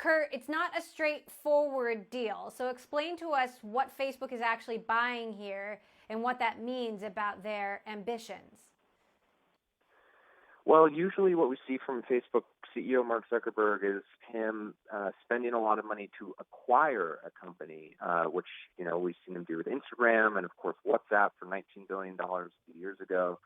Kurt, it's not a straightforward deal. So explain to us what Facebook is actually buying here and what that means about their ambitions. Well, usually what we see from Facebook CEO Mark Zuckerberg is him spending a lot of money to acquire a company, which, we've seen him do with Instagram and, of course, WhatsApp for $19 billion a few years ago.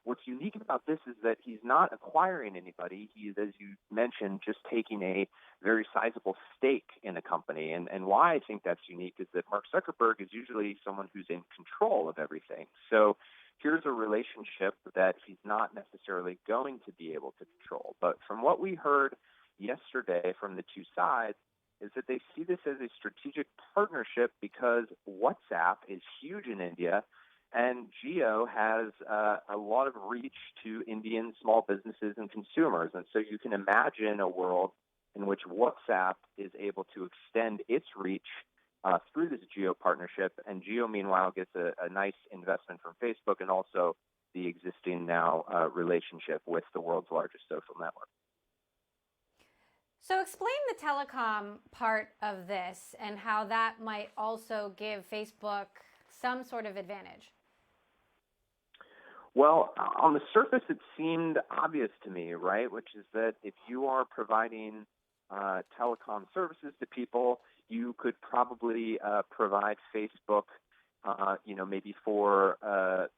What's unique about this is that he's not acquiring anybody. He's, as you mentioned, just taking a very sizable stake in a company. And why I think that's unique is that Mark Zuckerberg is usually someone who's in control of everything. So here's a relationship that he's not necessarily going to be able to control. But from what we heard yesterday from the two sides is that they see this as a strategic partnership because WhatsApp is huge in India and Jio has a lot of reach to Indian small businesses and consumers. And so you can imagine a world in which WhatsApp is able to extend its reach through this Jio partnership, and Jio, meanwhile, gets a nice investment from Facebook and also the existing now relationship with the world's largest social network. So explain the telecom part of this and how that might also give Facebook some sort of advantage. Well, on the surface, it seemed obvious to me, right, which is that if you are providing telecom services to people, you could probably provide Facebook, maybe for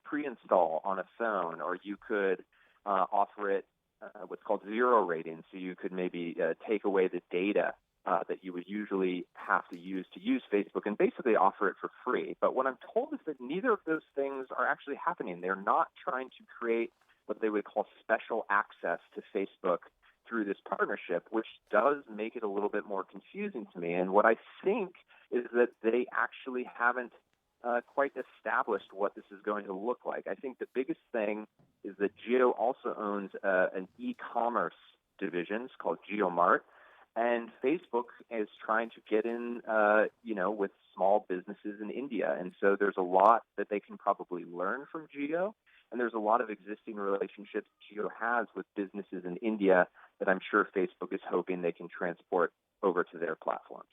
pre-install on a phone, or you could offer it what's called zero rating. So you could maybe take away the data that you would usually have to use Facebook and basically offer it for free. But what I'm told is that neither of those things are actually happening. They're not trying to create what they would call special access to Facebook through this partnership, which does make it a little bit more confusing to me. And what I think is that they actually haven't quite established what this is going to look like. I think the biggest thing is that Jio also owns an e-commerce division. It's called JioMart. And Facebook is trying to get in, with small businesses in India. And so there's a lot that they can probably learn from Jio. And there's a lot of existing relationships Jio has with businesses in India that I'm sure Facebook is hoping they can transport over to their platforms.